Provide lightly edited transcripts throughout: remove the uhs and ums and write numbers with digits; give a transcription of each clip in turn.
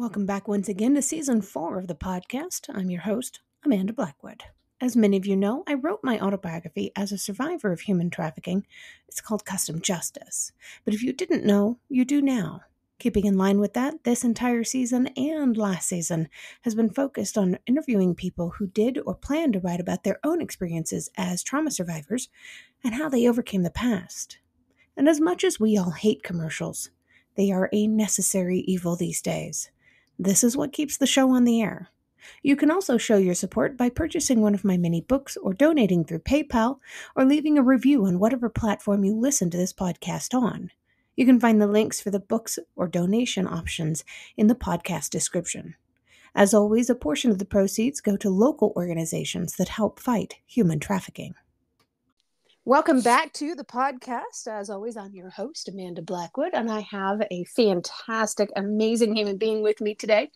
Welcome back once again to Season 4 of the podcast. I'm your host, Amanda Blackwood. As many of you know, I wrote my autobiography as a survivor of human trafficking. It's called Custom Justice. But if you didn't know, you do now. Keeping in line with that, this entire season and last season has been focused on interviewing people who did or plan to write about their own experiences as trauma survivors and how they overcame the past. And as much as we all hate commercials, they are a necessary evil these days. This is what keeps the show on the air. You can also show your support by purchasing one of my mini books or donating through PayPal or leaving a review on whatever platform you listen to this podcast on. You can find the links for the books or donation options in the podcast description. As always, a portion of the proceeds go to local organizations that help fight human trafficking. Welcome back to the podcast. As always, I'm your host, Amanda Blackwood, and I have a fantastic, amazing human being with me today.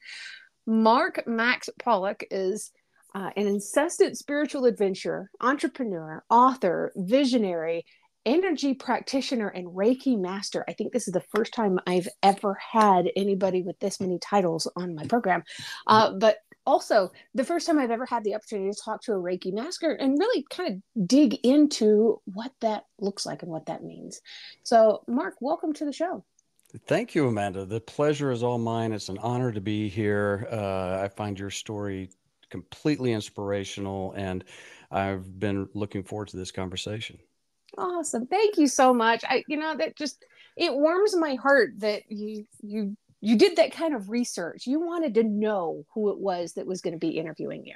Marc Max Pollock is an incessant spiritual adventurer, entrepreneur, author, visionary, energy practitioner, and Reiki master. I think this is the first time I've ever had anybody with this many titles on my program. But also the first time I've ever had the opportunity to talk to a Reiki master and really kind of dig into what that looks like and what that means. So, Marc, welcome to the show. Thank you, Amanda. The pleasure is all mine. It's an honor to be here. I find your story completely inspirational, and I've been looking forward to this conversation. Awesome. Thank you so much. It warms my heart that you did that kind of research. You wanted to know who it was that was going to be interviewing you.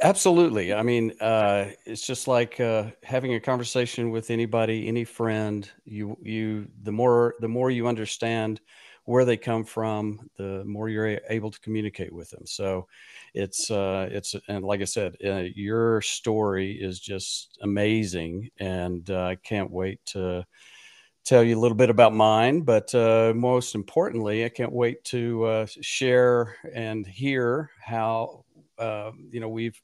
Absolutely. I mean, it's just like having a conversation with anybody, any friend. The more you understand where they come from, the more you're able to communicate with them. So and like I said, your story is just amazing, and I can't wait to tell you a little bit about mine. But most importantly, I can't wait to share and hear how we've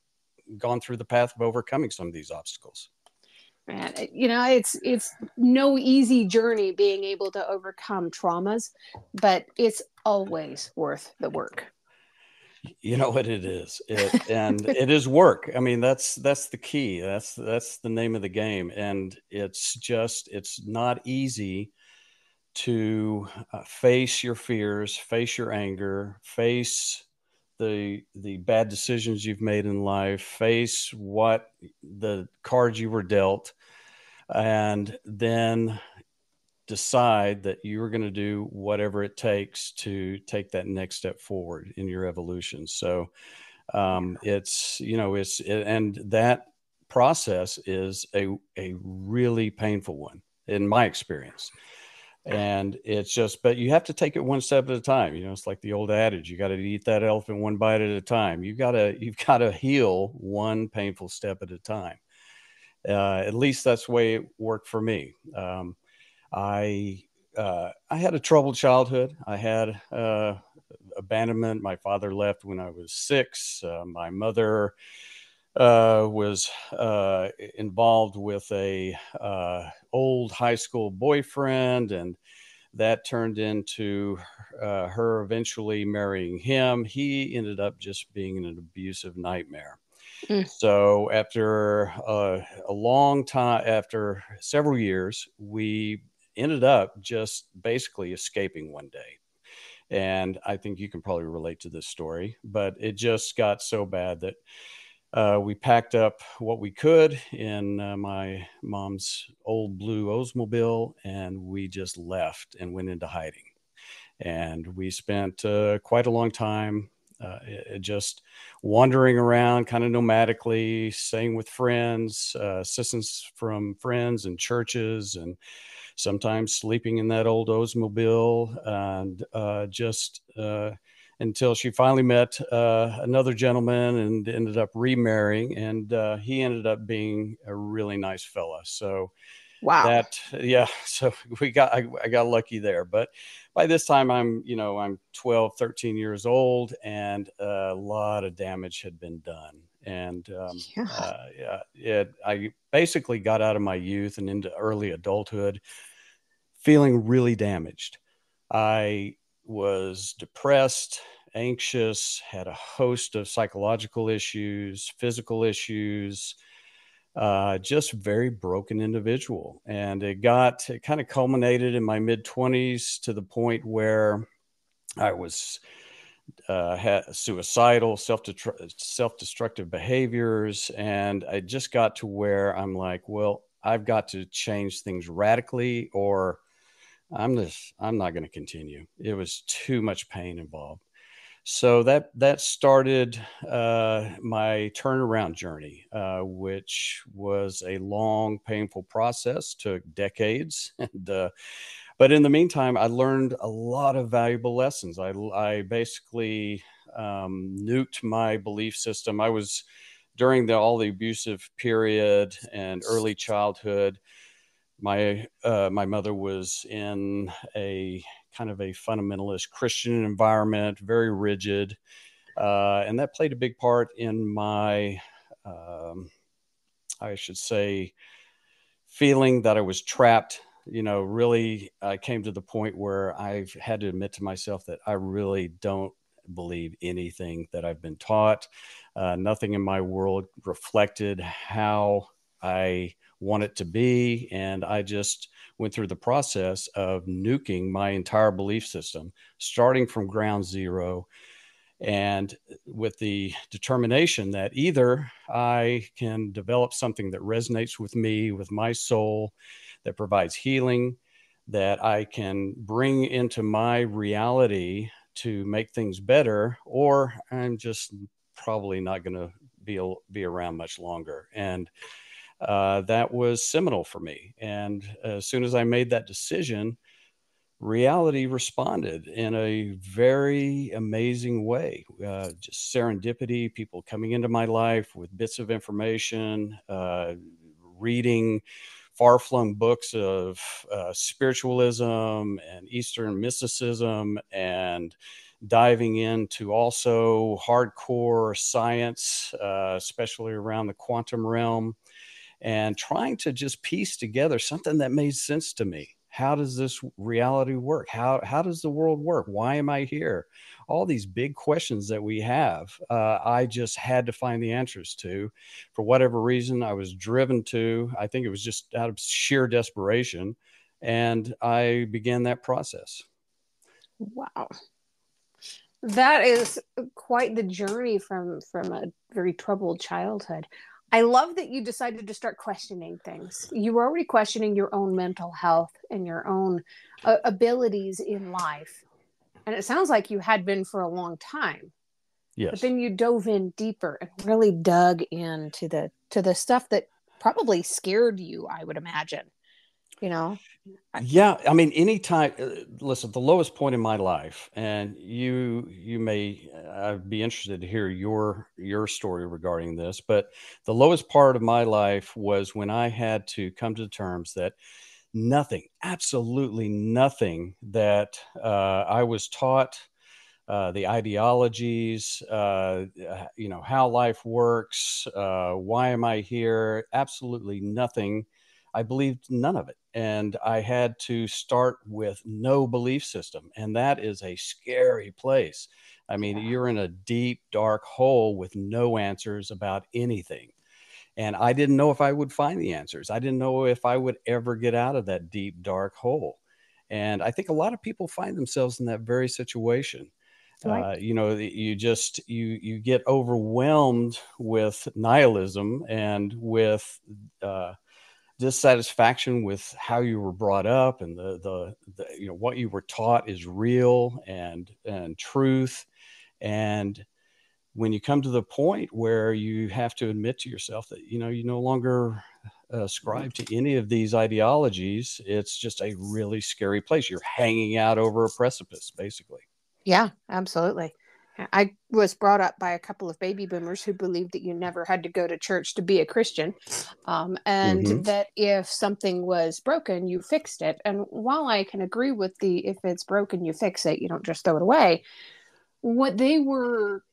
gone through the path of overcoming some of these obstacles. It's no easy journey being able to overcome traumas, but it's always worth the work. You know what it is, and it is work. I mean, that's the key. That's the name of the game, and it's not easy to face your fears, face your anger, face the bad decisions you've made in life, face what the cards you were dealt, and then decide that you're going to do whatever it takes to take that next step forward in your evolution. So and that process is a really painful one in my experience. And but you have to take it one step at a time. It's like the old adage, you got to eat that elephant one bite at a time. You've got to heal one painful step at a time. At least that's the way it worked for me. I had a troubled childhood. I had abandonment. My father left when I was 6. My mother was involved with a old high school boyfriend, and that turned into her eventually marrying him. He ended up just being an abusive nightmare. So after a long time, after several years, we ended up just basically escaping one day. And I think you can probably relate to this story, but it just got so bad that we packed up what we could in my mom's old blue Oldsmobile, and we just left and went into hiding. And we spent quite a long time just wandering around kind of nomadically, staying with friends, assistance from friends and churches, and sometimes sleeping in that old Oldsmobile, and just until she finally met another gentleman and ended up remarrying, and he ended up being a really nice fella. So wow. So I got lucky there. But by this time I'm 12, 13 years old, and a lot of damage had been done. And I basically got out of my youth and into early adulthood feeling really damaged. I was depressed, anxious, had a host of psychological issues, physical issues, just very broken individual. And it kind of culminated in my mid-20s to the point where I was had suicidal, self-destructive behaviors, and I just got to where I'm like, well, I've got to change things radically, or I'm not going to continue. It was too much pain involved. So that started my turnaround journey, which was a long, painful process, took decades, and but in the meantime, I learned a lot of valuable lessons. I basically nuked my belief system. I was during all the abusive period and early childhood. My mother was in a kind of a fundamentalist Christian environment, very rigid, and that played a big part in my, I should say, feeling that I was trapped. Really, I came to the point where I've had to admit to myself that I really don't believe anything that I've been taught. Nothing in my world reflected how I want it to be. And I just went through the process of nuking my entire belief system, starting from ground zero, and with the determination that either I can develop something that resonates with me, with my soul, that provides healing, that I can bring into my reality to make things better, or I'm just probably not going to be around much longer. And that was seminal for me. And as soon as I made that decision, reality responded in a very amazing way. Just serendipity, people coming into my life with bits of information, reading far flung books of spiritualism and Eastern mysticism, and diving into also hardcore science, especially around the quantum realm, and trying to just piece together something that made sense to me. How does this reality work? How does the world work? Why am I here? All these big questions that we have, I just had to find the answers to. For whatever reason, I was driven to. I think it was just out of sheer desperation, and I began that process. Wow. That is quite the journey from a very troubled childhood. I love that you decided to start questioning things. You were already questioning your own mental health and your own abilities in life. And it sounds like you had been for a long time. But Yes. then you dove in deeper and really dug into the stuff that probably scared you, I would imagine. You know? Yeah, I mean, anytime. Listen, the lowest point in my life, and you may I'd be interested to hear your story regarding this, but the lowest part of my life was when I had to come to terms that nothing, absolutely nothing that I was taught, the ideologies, how life works, why am I here? Absolutely nothing. I believed none of it. And I had to start with no belief system. And that is a scary place. I mean, Yeah. you're in a deep, dark hole with no answers about anything. And I didn't know if I would find the answers. I didn't know if I would ever get out of that deep, dark hole. And I think a lot of people find themselves in that very situation. Right. You get overwhelmed with nihilism and with uh, dissatisfaction with how you were brought up, and the what you were taught is real and truth. And when you come to the point where you have to admit to yourself that you no longer ascribe to any of these ideologies, it's just a really scary place. You're hanging out over a precipice, basically. Yeah, absolutely. I was brought up by a couple of baby boomers who believed that you never had to go to church to be a Christian, and Hmm. that if something was broken, you fixed it. And while I can agree with the if it's broken, you fix it, you don't just throw it away, what they were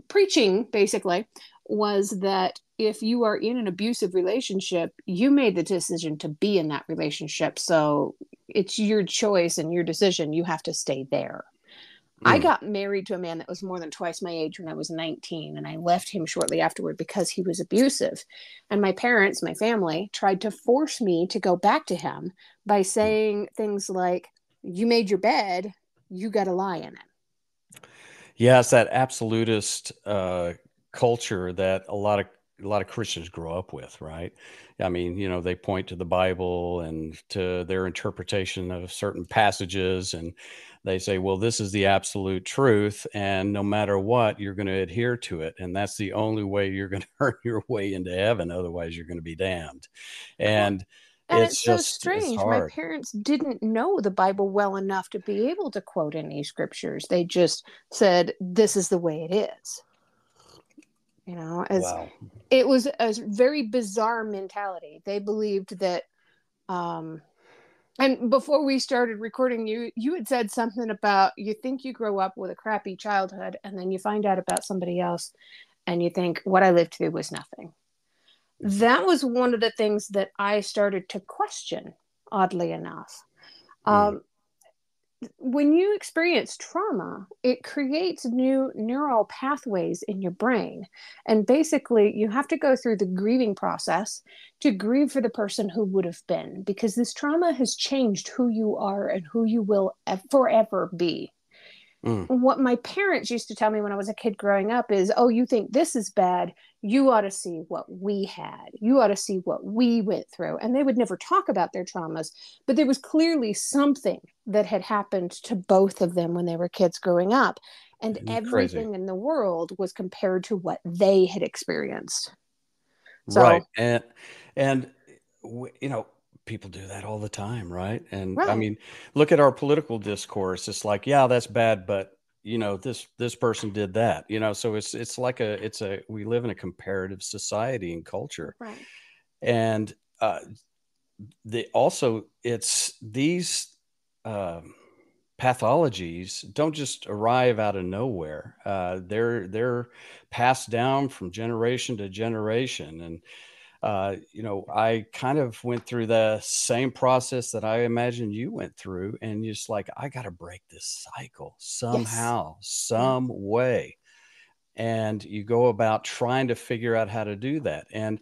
preaching basically was that if you are in an abusive relationship, you made the decision to be in that relationship. So it's your choice and your decision. You have to stay there. I Mm. got married to a man that was more than twice my age when I was 19, and I left him shortly afterward because he was abusive. And my parents, my family, tried to force me to go back to him by Mm. saying things like, "You made your bed, you got to lie in it." Yeah, it's that absolutist culture that a lot of Christians grow up with, right? I mean, they point to the Bible and to their interpretation of certain passages, and they say, "Well, this is the absolute truth, and no matter what, you're going to adhere to it, and that's the only way you're going to earn your way into heaven. Otherwise, you're going to be damned." Well, And and it's so it's strange. My hard. parents didn't know the Bible well enough to be able to quote any scriptures. They just said, "This is the way it is." As Wow. it was a very bizarre mentality. They believed that, um, and before we started recording, you had said something about you think you grow up with a crappy childhood, and then you find out about somebody else, and you think what I lived through was nothing. That was one of the things that I started to question, oddly enough. Mm. Um, when you experience trauma, it creates new neural pathways in your brain. And basically, you have to go through the grieving process to grieve for the person who would have been, because this trauma has changed who you are and who you will forever be. Mm. What my parents used to tell me when I was a kid growing up is, "Oh, you think this is bad? You ought to see what we had. You ought to see what we went through." And they would never talk about their traumas, but there was clearly something that had happened to both of them when they were kids growing up. And Isn't it crazy? everything in the world was compared to what they had experienced. Right, So, and people do that all the time, right? And I right, mean, look at our political discourse. It's like, yeah, that's bad, but this person did that. So it's like we live in a comparative society and culture, right, and uh, it's these um, pathologies don't just arrive out of nowhere. They're passed down from generation to generation, and I kind of went through the same process that I imagine you went through, and just like, I got to break this cycle yes, somehow, yeah, some way. And you go about trying to figure out how to do that. And,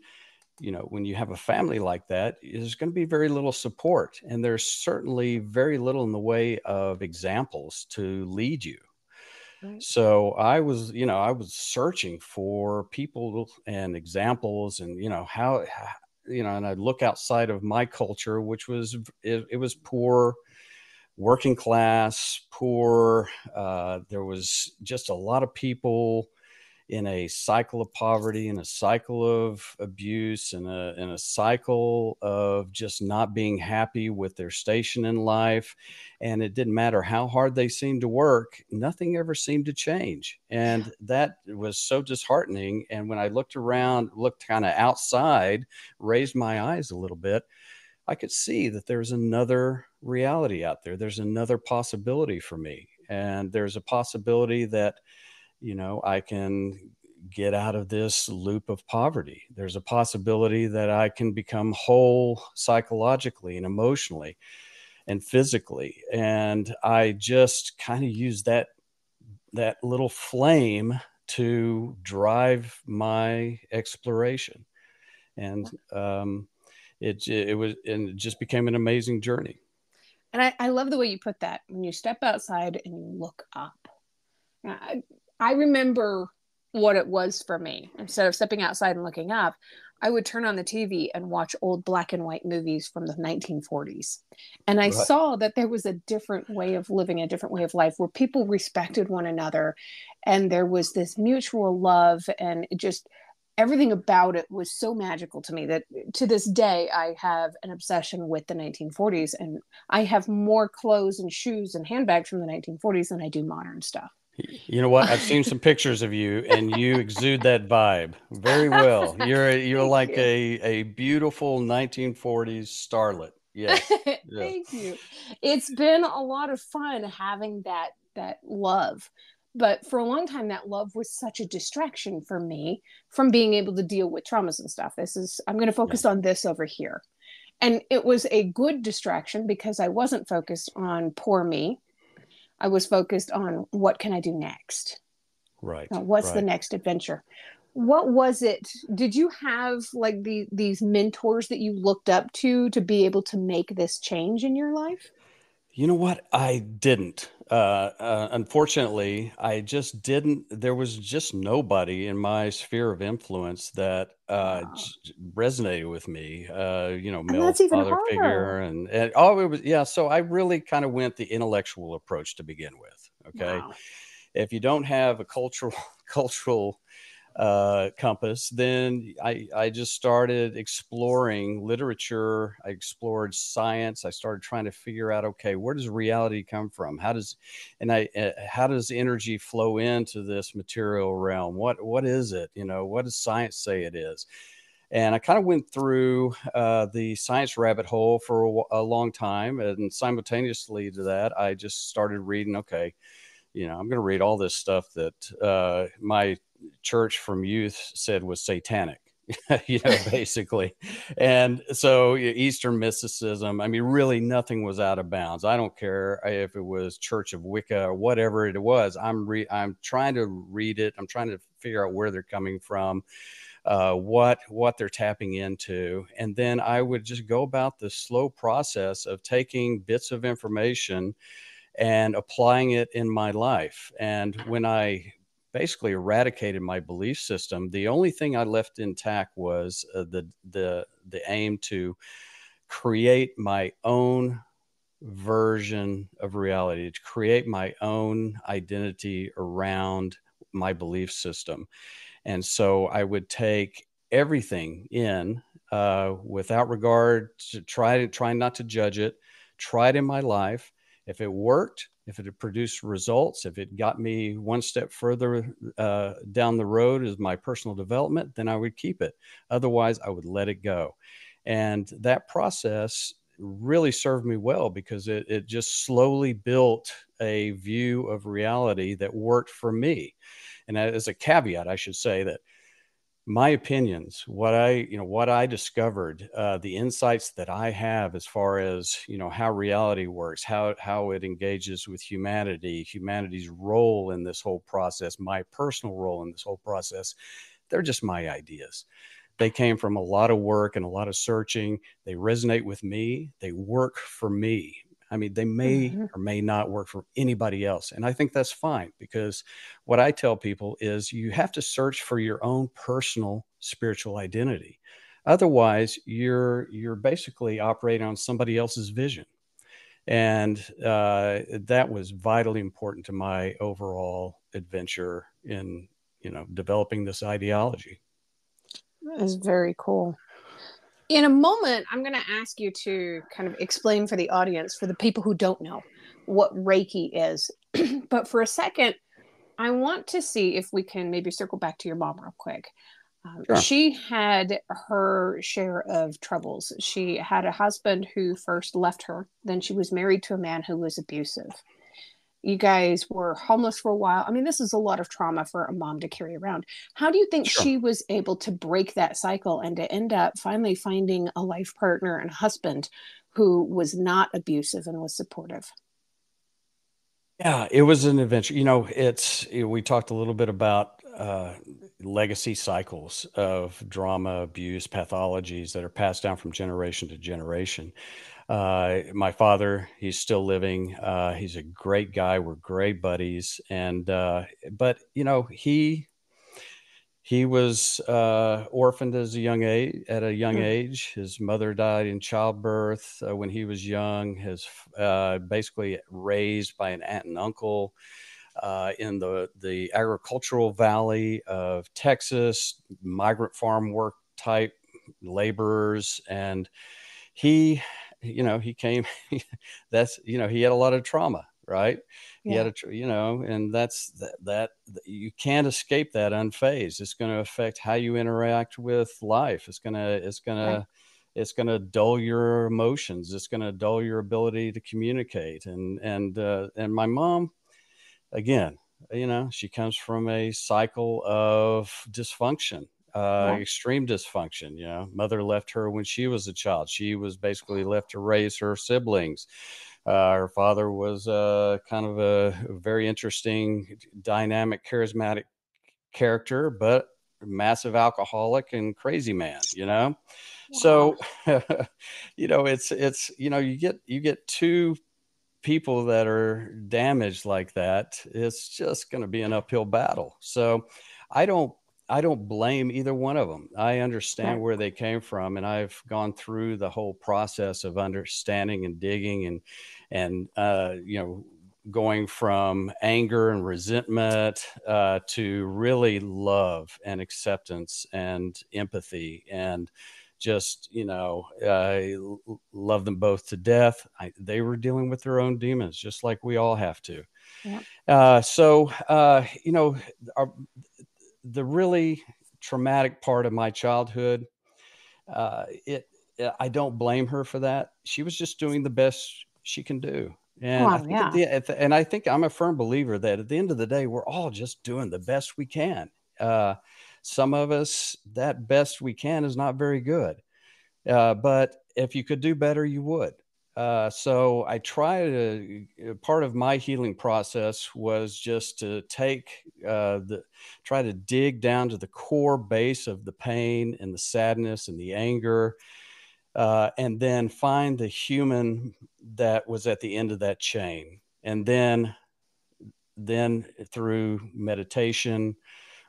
when you have a family like that, there's going to be very little support. And there's certainly very little in the way of examples to lead you. right, So I was searching for people and examples, and and I look outside of my culture, which was it was poor, working class, poor. There was just a lot of people in a cycle of poverty and a cycle of abuse and a cycle of just not being happy with their station in life. And it didn't matter how hard they seemed to work, nothing ever seemed to change. yeah, And that was so disheartening. And when I looked around, looked kind of outside, raised my eyes a little bit, I could see that there's another reality out there. There's another possibility for me. And there's a possibility that I can get out of this loop of poverty. There's a possibility that I can become whole psychologically and emotionally and physically. And I just kind of use that little flame to drive my exploration. And it just became an amazing journey. and I love the way you put that. When you step outside and you look up, I remember what it was for me. Instead of stepping outside and looking up, I would turn on the TV and watch old black and white movies from the 1940s. And I Right. saw that there was a different way of living, a different way of life where people respected one another. And there was this mutual love, and it just everything about it was so magical to me that to this day I have an obsession with the 1940s, and I have more clothes and shoes and handbags from the 1940s than I do modern stuff. You know what? I've seen some pictures of you, and you exude that vibe very well. You're Thank like you. a beautiful 1940s starlet. Yes. Yeah. Thank you. It's been a lot of fun having that love, But for a long time, that love was such a distraction for me from being able to deal with traumas and stuff. I'm going to Yeah. focus on this over here. And it was a good distraction because I wasn't focused on poor me. I was focused on what can I do next? Right. What's the Right. next adventure? What was it? Did you have like these mentors that you looked up to be able to make this change in your life? You know what? I didn't. Unfortunately, I just didn't. There was just nobody in my sphere of influence that Wow. resonated with me. And Male that's even father harder. figure, and oh, it was yeah. So I really kind of went the intellectual approach to begin with. Okay, Wow. if you don't have a cultural cultural compass, then I just started exploring literature. I explored science. I started trying to figure out, okay, where does reality come from? How does energy flow into this material realm? What is it? What does science say it is? And I kind of went through the science rabbit hole for a long time. And simultaneously to that, I just started reading, okay, I'm going to read all this stuff that my church from youth said was satanic, basically. And so Eastern mysticism, I mean, really nothing was out of bounds. I don't care if it was Church of Wicca or whatever it was. I'm trying to read it. I'm trying to figure out where they're coming from, what they're tapping into. And then I would just go about the slow process of taking bits of information and applying it in my life. And when I basically eradicated my belief system, the only thing I left intact was the aim to create my own version of reality, to create my own identity around my belief system. And so I would take everything in without regard to try not to judge it, try it in my life. If it worked, if it had produced results, if it got me one step further down the road as my personal development, then I would keep it. Otherwise, I would let it go. And that process really served me well because it just slowly built a view of reality that worked for me. And as a caveat, I should say that my opinions, what I discovered, the insights that I have as far as how reality works, how it engages with humanity's role in this whole process, my personal role in this whole process, they're just my ideas. They came from a lot of work and a lot of searching. They resonate with me. They work for me. I mean, they may Mm-hmm. or may not work for anybody else. And I think that's fine because what I tell people is you have to search for your own personal spiritual identity. Otherwise, you're basically operating on somebody else's vision. And that was vitally important to my overall adventure in, developing this ideology. That is very cool. In a moment, I'm going to ask you to kind of explain for the audience, for the people who don't know what Reiki is. But for a second, I want to see if we can maybe circle back to your mom real quick. Sure. She had her share of troubles. She had a husband who first left her, then she was married to a man who was abusive. You guys were homeless for a while. I mean, this is a lot of trauma for a mom to carry around. How do you think Sure. she was able to break that cycle and to end up finally finding a life partner and husband who was not abusive and was supportive? Yeah, it was an adventure. We talked a little bit about legacy cycles of drama, abuse, pathologies that are passed down from generation to generation. My father, he's still living. He's a great guy. We're great buddies. But he was orphaned at a young Mm. age. His mother died in childbirth when he was young. His basically raised by an aunt and uncle in the agricultural valley of Texas, migrant farm work type laborers, and he, he came. He had a lot of trauma, right? He had Yeah. and that you can't escape that unfazed. It's going to affect how you interact with life. Right. It's going to dull your emotions. It's going to dull your ability to communicate. And my mom, again, She comes from a cycle of dysfunction, Yeah. extreme dysfunction. Mother left her when she was a child. She was basically left to raise her siblings. Her father was kind of a very interesting, dynamic, charismatic character, but massive alcoholic and crazy man. Wow. So, you get two people that are damaged like that. It's just going to be an uphill battle. So I don't I don't blame either one of them. I understand Right. where they came from, and I've gone through the whole process of understanding and digging and going from anger and resentment to really love and acceptance and empathy, and just love them both to death. They were dealing with their own demons, just like we all have to. Yeah. Our, the really traumatic part of my childhood, it I don't blame her for that. She was just doing the best she can do. And I Well, think yeah. and I think I'm a firm believer that at the end of the day, we're all just doing the best we can. Uh, some of us, that best we can is not very good. But if you could do better, you would. So I try to, part of my healing process was just to try to dig down to the core base of the pain and the sadness and the anger, and then find the human that was at the end of that chain. And then through meditation,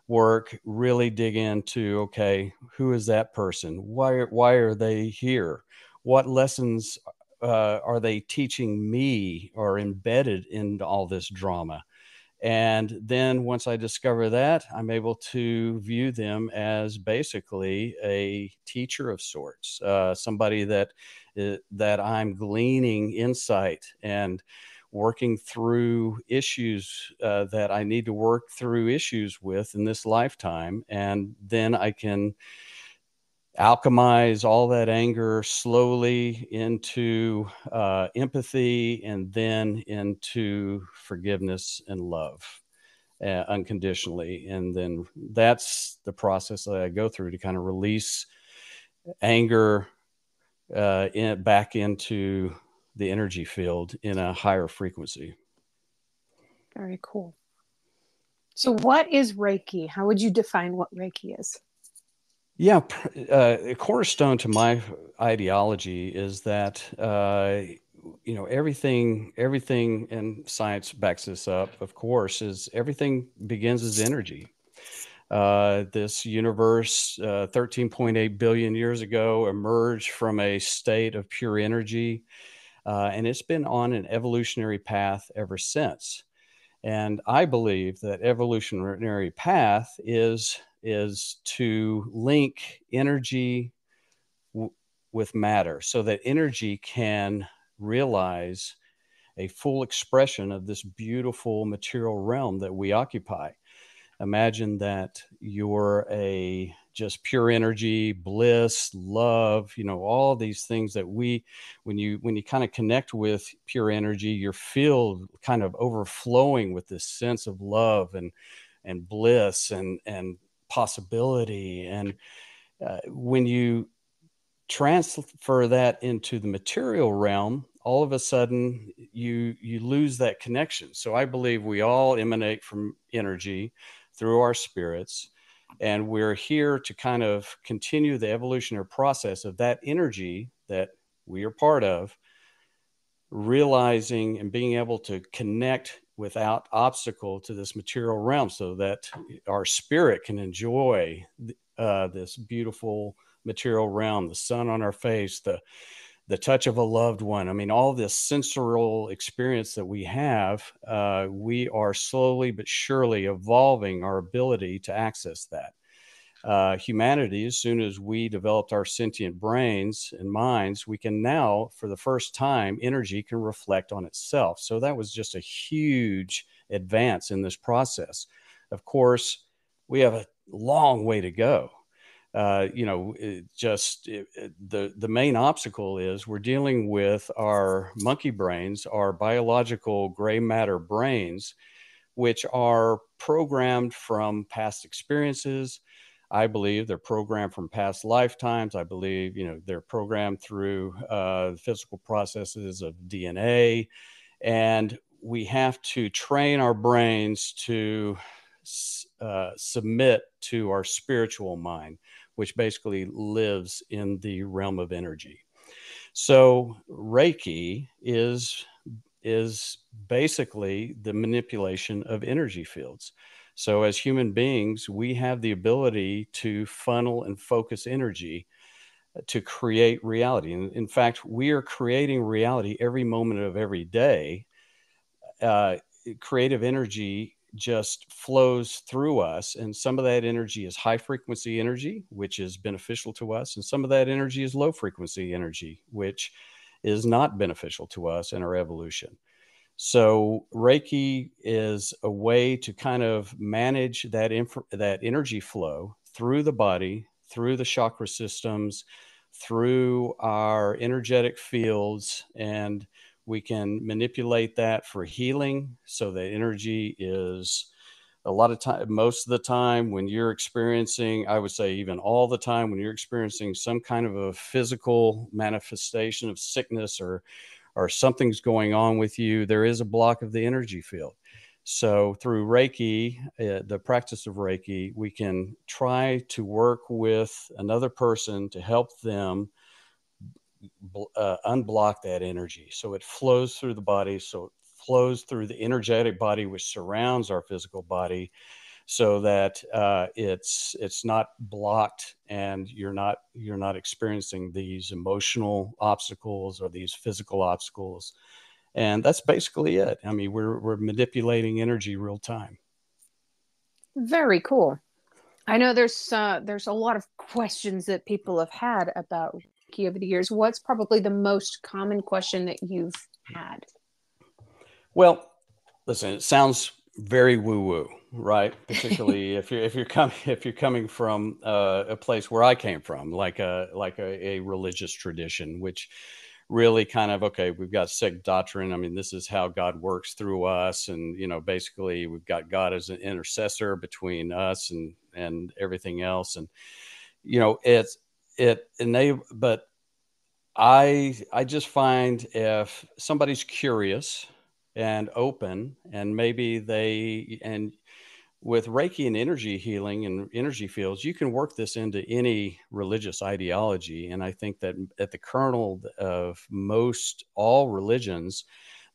work, really dig into, okay, who is that person? Why are they here? What lessons are they teaching me or embedded in all this drama? And then once I discover that, I'm able to view them as basically a teacher of sorts, somebody that I'm gleaning insight and working through issues that I need to work through issues with in this lifetime. And then I can alchemize all that anger slowly into empathy, and then into forgiveness and love unconditionally. And then that's the process that I go through to kind of release anger back into the energy field in a higher frequency. Very cool. So, what is Reiki? How would you define what Reiki is? Yeah, a cornerstone to my ideology is that everything, and science backs this up. Of course, is everything begins as energy. This universe, 13.8 billion years ago, emerged from a state of pure energy, and it's been on an evolutionary path ever since. And I believe that evolutionary path is to link energy w- with matter, so that energy can realize a full expression of this beautiful material realm that we occupy. Imagine that you're a just pure energy, bliss, love, all these things that when you kind of connect with pure energy, you're filled, kind of overflowing with this sense of love and bliss and possibility. And when you transfer that into the material realm, all of a sudden you lose that connection. So I believe we all emanate from energy through our spirits, and we're here to kind of continue the evolutionary process of that energy that we are part of, realizing and being able to connect without obstacle to this material realm, so that our spirit can enjoy this beautiful material realm, the sun on our face, the touch of a loved one. I mean, all this sensorial experience that we have, we are slowly but surely evolving our ability to access that. Humanity, as soon as we developed our sentient brains and minds, we can now, for the first time, energy can reflect on itself. So that was just a huge advance in this process. Of course, we have a long way to go. The main obstacle is we're dealing with our monkey brains, our biological gray matter brains, which are programmed from past experiences. I believe they're programmed from past lifetimes. I believe, they're programmed through the physical processes of DNA. And we have to train our brains to submit to our spiritual mind, which basically lives in the realm of energy. So Reiki is basically the manipulation of energy fields. So as human beings, we have the ability to funnel and focus energy to create reality. And in fact, we are creating reality every moment of every day. Creative energy just flows through us. And some of that energy is high frequency energy, which is beneficial to us. And some of that energy is low frequency energy, which is not beneficial to us in our evolution. So Reiki is a way to kind of manage that energy flow through the body, through the chakra systems, through our energetic fields, and we can manipulate that for healing. So the energy is a lot of time, most of the time when you're experiencing, I would say even all the time when you're experiencing some kind of a physical manifestation of sickness or something's going on with you, there is a block of the energy field. So through Reiki, the practice of Reiki, we can try to work with another person to help them unblock that energy. So it flows through the body. So it flows through the energetic body, which surrounds our physical body, so that it's not blocked, and you're not experiencing these emotional obstacles or these physical obstacles. And that's basically it. I mean, we're manipulating energy real time. Very cool. I know there's a lot of questions that people have had about Reiki over the years. What's probably the most common question that you've had? Well, listen, it sounds very woo-woo, right? Particularly if you're coming from a place where I came from, like a religious tradition, which really kind of, okay, we've got sect doctrine. I mean, this is how God works through us, and basically we've got God as an intercessor between us and everything else, and it enable, but I just find if somebody's curious and open, and maybe and with Reiki and energy healing and energy fields, you can work this into any religious ideology. And I think that at the kernel of most all religions,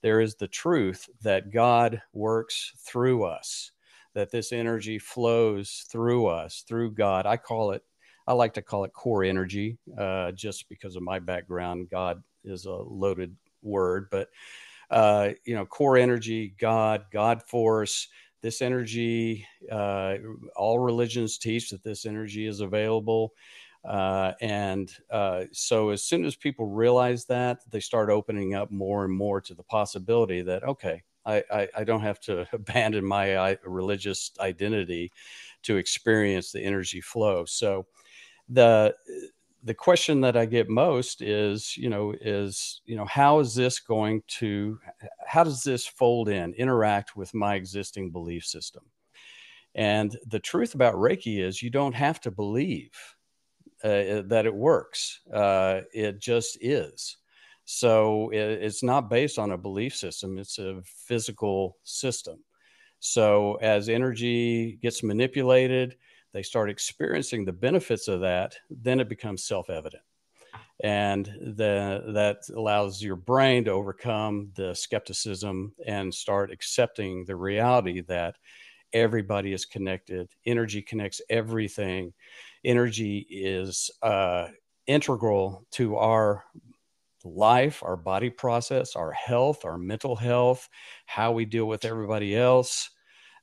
there is the truth that God works through us, that this energy flows through us, through God. I like to call it core energy, just because of my background. God is a loaded word, but core energy, God force, this energy, all religions teach that this energy is available. So as soon as people realize that, they start opening up more and more to the possibility that, okay, I don't have to abandon my religious identity to experience the energy flow. So the question that I get most is, how does this fold in, interact with my existing belief system? And the truth about Reiki is you don't have to believe that it works. It just is. So it's not based on a belief system. It's a physical system. So as energy gets manipulated, they start experiencing the benefits of that, then it becomes self-evident. And that allows your brain to overcome the skepticism and start accepting the reality that everybody is connected. Energy connects everything. Energy is integral to our life, our body process, our health, our mental health, how we deal with everybody else,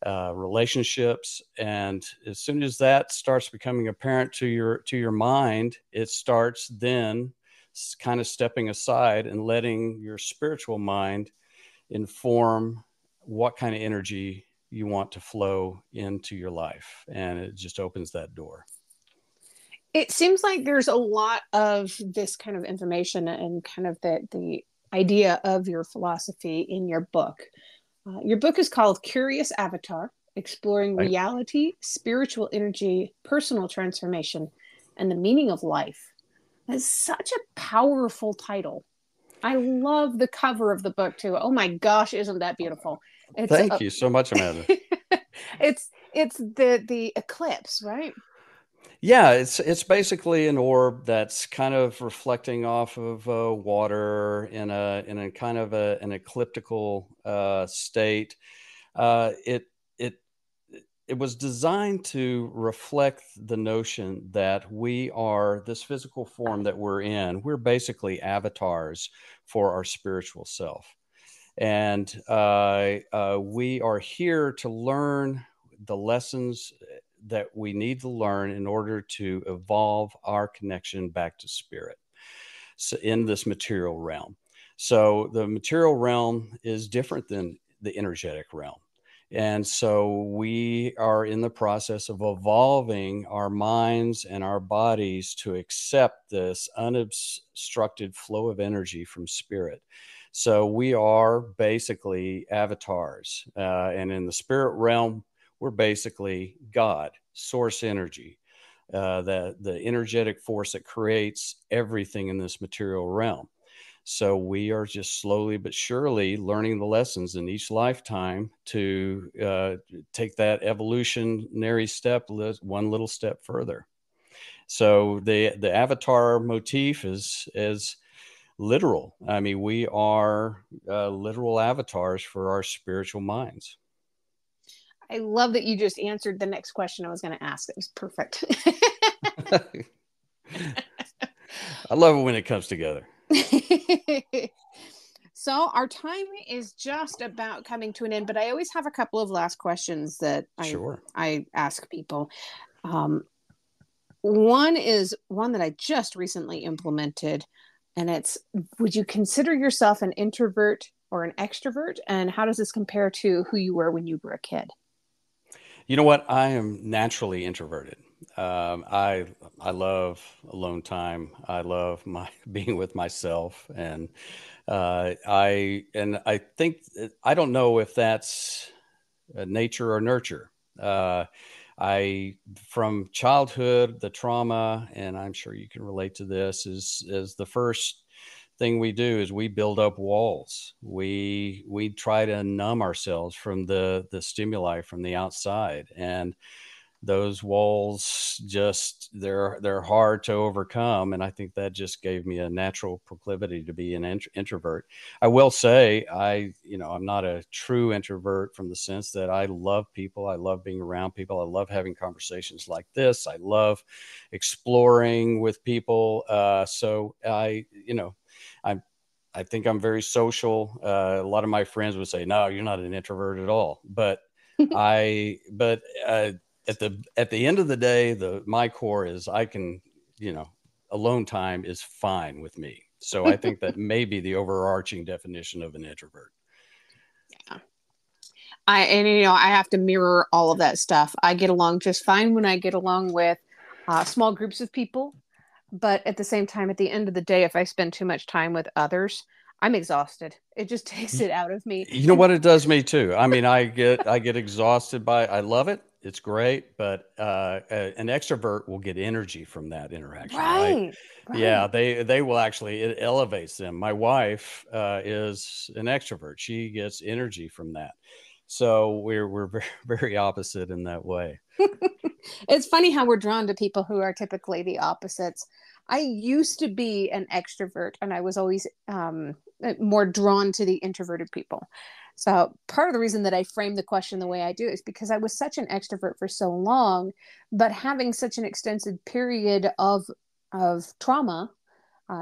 relationships. And as soon as that starts becoming apparent to your mind, it starts then kind of stepping aside and letting your spiritual mind inform what kind of energy you want to flow into your life. And it just opens that door. It seems like there's a lot of this kind of information and kind of the idea of your philosophy in your book. Your book is called Curious Avatar: Exploring Right? Reality, Spiritual Energy, Personal Transformation, and the Meaning of Life. That's such a powerful title. I love the cover of the book too. Oh my gosh, isn't that beautiful? It's Thank you so much, Amanda. it's the eclipse, right? Yeah, it's basically an orb that's kind of reflecting off of water in a kind of an ecliptical state. It it was designed to reflect the notion that we are this physical form that we're in. We're basically avatars for our spiritual self, and we are here to learn the lessons that we need to learn in order to evolve our connection back to spirit, so in this material realm. So the material realm is different than the energetic realm. And so we are in the process of evolving our minds and our bodies to accept this unobstructed flow of energy from spirit. So we are basically avatars. And in the spirit realm, we're basically God, source energy, the energetic force that creates everything in this material realm. So we are just slowly but surely learning the lessons in each lifetime to take that evolutionary step one little step further. So the avatar motif is literal. I mean, we are literal avatars for our spiritual minds. I love that you just answered the next question I was going to ask. It was perfect. I love it when it comes together. So our time is just about coming to an end, but I always have a couple of last questions that Sure. I ask people. Um, one is one that I just recently implemented, and it's, would you consider yourself an introvert or an extrovert? And how does this compare to who you were when you were a kid? You know what? I am naturally introverted. I love alone time. I love my being with myself, and I think I don't know if that's nature or nurture. I from childhood, the trauma, and I'm sure you can relate to this, is the first thing we do is we build up walls. We try to numb ourselves from the stimuli from the outside, and those walls just they're hard to overcome. And I think that just gave me a natural proclivity to be an introvert. I will say I'm not a true introvert from the sense that I love people. I love being around people. I love having conversations like this. I love exploring with people. So I'm I think I'm very social. A lot of my friends would say, "No, you're not an introvert at all." But I, but at the end of the day, my core is I can, alone time is fine with me. So I think that may be the overarching definition of an introvert. Yeah. I have to mirror all of that stuff. I get along just fine when I get along with small groups of people, but at the same time, at the end of the day, if I spend too much time with others, I'm exhausted. It just takes it out of me. You know And what? It does me too. I mean, I get exhausted I love it. It's great, but an extrovert will get energy from that interaction, right? right, Yeah, right. they will actually, it elevates them. My wife is an extrovert. She gets energy from that. So we're very, very opposite in that way. It's funny how we're drawn to people who are typically the opposites. I used to be an extrovert, and I was always more drawn to the introverted people. So part of the reason that I frame the question the way I do is because I was such an extrovert for so long, but having such an extensive period of trauma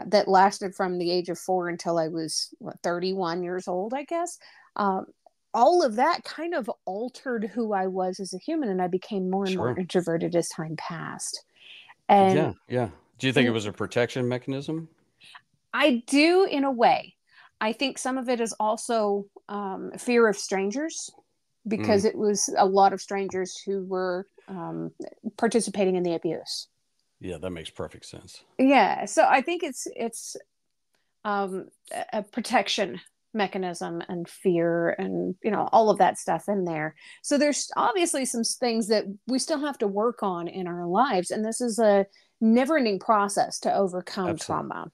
that lasted from the age of 4 until I was 31 years old, I guess. Um, all of that kind of altered who I was as a human, and I became more and more Sure. introverted as time passed. And Yeah, yeah. Do you think it was a protection mechanism? I do, in a way. I think some of it is also fear of strangers, Mm, because it was a lot of strangers who were participating in the abuse. yeah, that makes perfect sense. Yeah, so I think it's a protection mechanism and fear and, all of that stuff in there. So there's obviously some things that we still have to work on in our lives. And this is a never ending process to overcome Absolutely. trauma.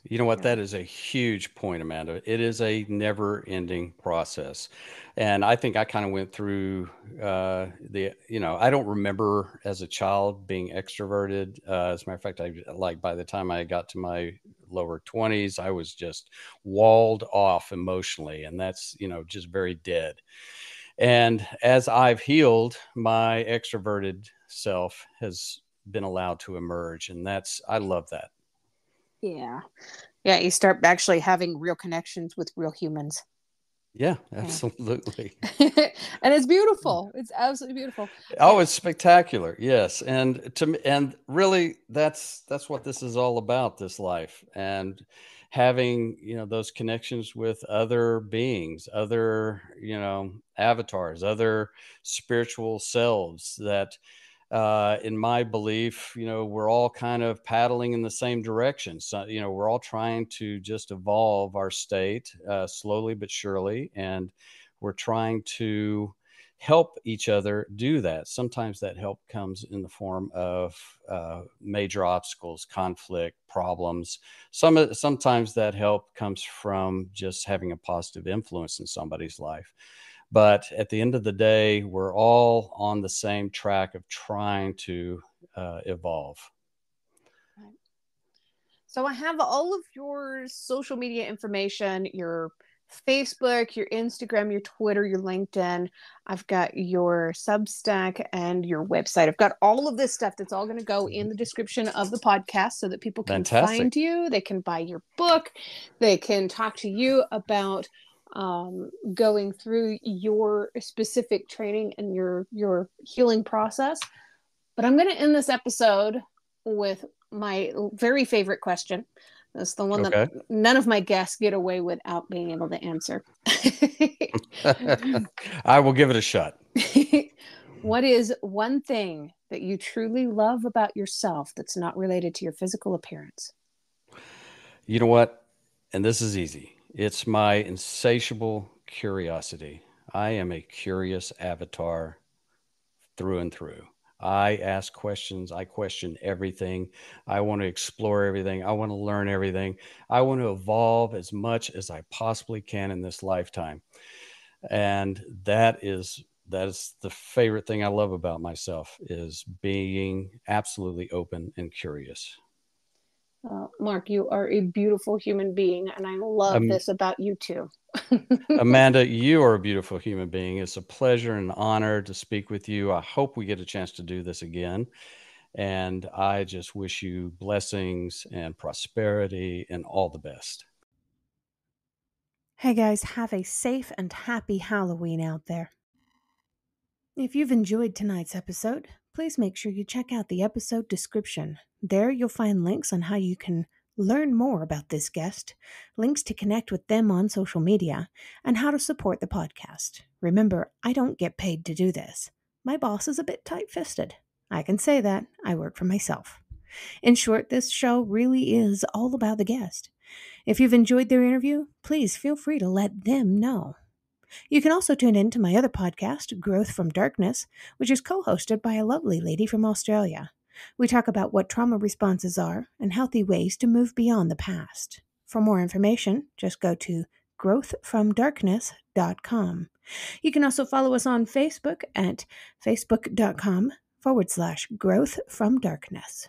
You know what? Yeah. That is a huge point, Amanda. It is a never ending process. And I think I kind of went through I don't remember as a child being extroverted. As a matter of fact, by the time I got to my lower 20s, I was just walled off emotionally. And that's, just very dead. And as I've healed, my extroverted self has been allowed to emerge. And I love that. Yeah. Yeah. You start actually having real connections with real humans. Yeah, Yeah. absolutely. And it's beautiful. It's absolutely beautiful. Oh, Yeah. it's spectacular. Yes. And to me, and really that's what this is all about, this life. And having, those connections with other beings, other, avatars, other spiritual selves that in my belief, we're all kind of paddling in the same direction. So, we're all trying to just evolve our state slowly but surely. And we're trying to help each other do that. Sometimes that help comes in the form of major obstacles, conflict, problems. Sometimes that help comes from just having a positive influence in somebody's life. But at the end of the day, we're all on the same track of trying to evolve. Right. So I have all of your social media information, your Facebook, your Instagram, your Twitter, your LinkedIn. I've got your Substack and your website. I've got all of this stuff that's all going to go in the description of the podcast so that people can Fantastic. find you. They can buy your book. They can talk to you about going through your specific training and your healing process. But I'm going to end this episode with my very favorite question. That's the one that Okay. none of my guests get away without being able to answer. I will give it a shot. What is one thing that you truly love about yourself that's not related to your physical appearance? You know what? And this is easy. It's my insatiable curiosity. I am a curious avatar through and through. I ask questions. I question everything. I want to explore everything. I want to learn everything. I want to evolve as much as I possibly can in this lifetime. And that is the favorite thing I love about myself, is being absolutely open and curious. Mark, you are a beautiful human being, and I love Um, this about you too. Amanda, you are a beautiful human being. It's a pleasure and an honor to speak with you. I hope we get a chance to do this again. And I just wish you blessings and prosperity and all the best. Hey guys, have a safe and happy Halloween out there. If you've enjoyed tonight's episode, please make sure you check out the episode description. There you'll find links on how you can learn more about this guest, links to connect with them on social media, and how to support the podcast. Remember, I don't get paid to do this. My boss is a bit tight-fisted. I can say that. I work for myself. In short, this show really is all about the guest. If you've enjoyed their interview, please feel free to let them know. You can also tune in to my other podcast, Growth from Darkness, which is co hosted by a lovely lady from Australia. We talk about what trauma responses are and healthy ways to move beyond the past. For more information, just go to growthfromdarkness.com. You can also follow us on Facebook at facebook.com/growthfromdarkness.